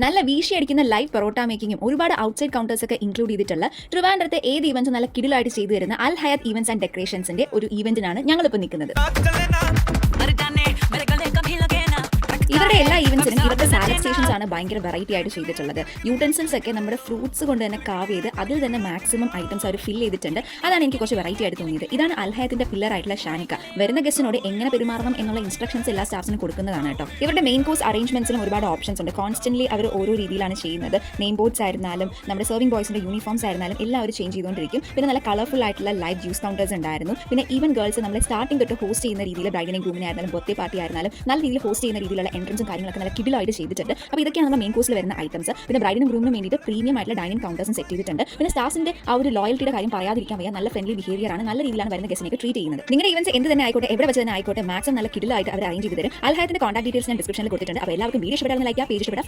നല്ല വീശി അടിക്കുന്ന ലൈവ് പൊറോട്ട മേക്കിങ്ങും ഒരുപാട് ഔട്ട്സൈഡ് കൗണ്ടേഴ്സ് ഒക്കെ ഇൻക്ലൂഡ് ചെയ്തിട്ടുള്ള ട്രിവാൻഡ്രത്തെ ഏത് ഇവന്റും നല്ല കിടിലായിട്ട് ചെയ്തു തരുന്ന അൽ ഹയാത്ത് ഈവന്റ്സ് ആൻഡ് ഡെക്കറേഷൻസിന്റെ ഒരു ഇവന്റിനാണ് ഞങ്ങളിപ്പോൾ നിൽക്കുന്നത്. ഇവരുടെ എല്ലാ ഈവൻസിനും ഇവരുടെ സാലഡ് സ്റ്റേഷൻസ് ആണ് ഭയങ്കര വെറൈറ്റി ആയിട്ട് ചെയ്തിട്ടുള്ളത്. യൂട്ടൻസിൽസ് ഒക്കെ നമ്മുടെ ഫ്രൂട്ട്സ് കൊണ്ട് തന്നെ കാവ് ചെയ്ത് അതിൽ തന്നെ മാക്സിമം ഐറ്റംസ് അവർ ഫിൽ ചെയ്തിട്ടുണ്ട്. അതാണ് എനിക്ക് കുറച്ച് വെറൈറ്റി ആയിട്ട് തോന്നിയത്. ഇതാണ് അൽ ഹയാത്തിന്റെ പില്ലർ ആയിട്ടുള്ള ഷാനിക്ക. വരുന്ന ഗസ്റ്റിനോട് എങ്ങനെ പെരുമാറണം എന്നുള്ള ഇൻസ്ട്രക്ഷൻസ് എല്ലാ സ്റ്റാഫ്സിനും കൊടുക്കുന്നതാണ് കേട്ടോ. ഇവരുടെ മെയിൻ കോഴ്സ് അറേഞ്ച്മെന്റ്സിലും ഒരുപാട് ഓപ്ഷൻസ് ഉണ്ട്. കോൺസ്റ്റന്റ്ലി അവർ ഓരോ രീതിയിലാണ് ചെയ്യുന്നത്. നെയിം ബോർഡ്സ് ആയിരുന്നാലും നമ്മുടെ സെർവിംഗ് ബോയ്സിന്റെ യൂണിഫോംസ് ആയിരുന്നാലും എല്ലാം അവർ ചേഞ്ച് ചെയ്തുകൊണ്ടിരിക്കും. പിന്നെ നല്ല കളർഫുൾ ആയിട്ടുള്ള ലൈവ് ജ്യൂസ് കൗണ്ടേഴ്സ് ഉണ്ടായിരുന്നു. പിന്നെ ഈവൻ ഗേൾസ് നമ്മളെ സ്റ്റാർട്ടിംഗ് തൊട്ട് ഹോസ്റ്റ് ചെയ്യുന്ന രീതിയിൽ ബ്രൈഡിനെയും ഗ്രൂമിനെ ആയിരുന്നാലും ബർത്ത്ഡേ പാർട്ടി ആയിരുന്നാലും നല്ല രീതിയിൽ ഹോസ്റ്റ് ചെയ്യുന്ന രീതിയിലുള്ള എൻട്രൻസും കാര്യങ്ങളൊക്കെ നല്ല കിടിലായിട്ട് ചെയ്തിട്ടുണ്ട്. അപ്പോൾ ഇതൊക്കെയാണ് നമ്മുടെ മെയിൻ കോഴ്സിൽ വരുന്ന ഐറ്റംസ്. പിന്നെ ബ്രൈഡിനും ഗ്രൂമിനും വേണ്ടിയിട്ട് പ്രീമിയം ആയിട്ടുള്ള ഡൈനിങ് കൗണ്ടേഴ്സും സെറ്റ് ചെയ്തിട്ടുണ്ട്. പിന്നെ സ്റ്റാഫിന്റെ ആ ഒരു ലോയൽറ്റിയുടെ കാര്യം പറയാതിരിക്കാൻ വയ്യ. നല്ല ഫ്രണ്ട്ലി ബിഹേവിയർ ആണ്. നല്ല രീതിയിലാണ് വരുന്ന ഗസ്റ്റിനെ ട്രീറ്റ് ചെയ്യുന്നത്. നിങ്ങളുടെ ഇവന്റ്സ് എന്ത് തന്നെ ആയിക്കോട്ടെ, എവിടെ വെച്ച് തന്നെ ആയിക്കോട്ടെ, മാക്സിമം നല്ല കിടിലായിട്ട് അവർ അറേഞ്ച് ചെയ്ത് തരും. അൽ ഹയാത്തിന്റെ കോൺടാക്ട് ഡീറ്റെയിൽസ് ഞാൻ ഡിസ്ക്രിപ്ഷനിൽ കൊടുത്തിട്ടുണ്ട്. അപ്പോൾ എല്ലാവർക്കും വീഡിയോ ഇഷ്ടപ്പെട്ടാൽ ലൈക്ക് ചെയ്യുക, പേജ് ഇഷ്ടപ്പെട്ടാൽ